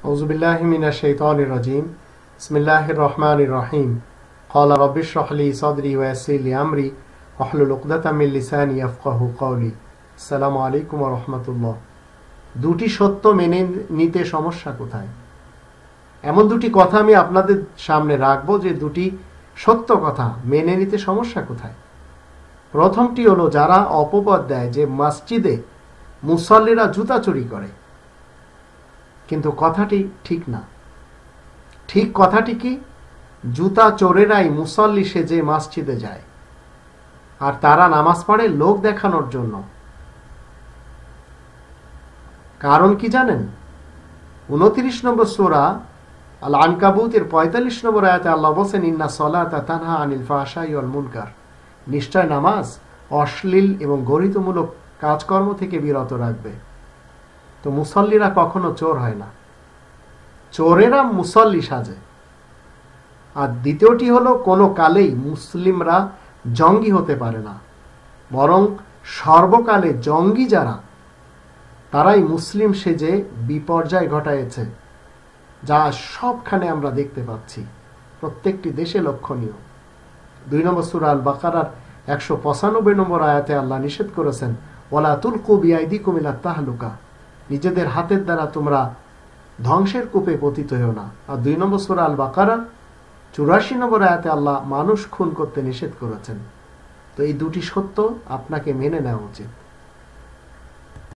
আউযুবিল্লাহি মিনাশ শাইতানির রাজীম। বিসমিল্লাহির রহমানির রহিম। ক্বালা রাব্বি ইশরাহ লি সাদরি ওয়া ইয়াসসির লি আমরি ওয়াহলুল উকদাতাম মিন লিসানি ইয়াফকাহু কওলি। আসসালামু আলাইকুম ওয়া রাহমাতুল্লাহ। দুটি সত্য মেনে নিতে সমস্যা কোথায়? এমন দুটি কথা আমি আপনাদের সামনে রাখবো যে দুটি সত্য কথা মেনে নিতে সমস্যা কোথায়। প্রথমটি হলো, যারা অপবাদ দেয় যে মসজিদে মুসল্লিরা জুতা চুরি করে, কিন্তু কথাটি ঠিক না। ঠিক কথাটি কি? জুতা চোরেরাই মুসল্লি সেজে মসজিদে যায়, আর তারা নামাজ পড়ে লোক দেখানোর জন্য। কারণ কি জানেন? 29 নম্বর সূরা আল আনকাবুতের 45 নম্বর আয়াতে আল্লাহ বলেন, ইন্না সলাতা তানহা আনিল ফাহশাই ওয়াল মুনকার। নিশ্চয় নামাজ অশ্লীল এবং গরিতমূলক কাজকর্ম থেকে বিরত রাখবে। তো মুসল্লিরা কখনো চোর হয় না, চোরেরা মুসল্লি সাজে। আর দ্বিতীয়টি হলো, কোনো কালেই মুসলিমরা জঙ্গি হতে পারে না, বরং সর্বকালে জঙ্গি যারা, তারাই মুসলিম সেজে বিপর্যয় ঘটাইছে, যা সবখানে আমরা দেখতে পাচ্ছি, প্রত্যেকটি দেশে লক্ষণীয়। 2 নম্বর সূরা আল বাকারার 195 নম্বর আয়াতে আল্লাহ নিষেধ করেছেন, ওয়ালা তুলকু বিআইদিকুম ইলা তাহলুকা। নিজেদের হাতের দ্বারা তোমরা ধ্বংসের কূপে পতিত হও না। আর 2 নম্বর সূরা আল বাকারার 84 নম্বর আয়াতে আল্লাহ মানুষ খুন করতে নিষেধ করেছেন। তো এই দুটি সত্য আপনাকে মেনে নেওয়া উচিত।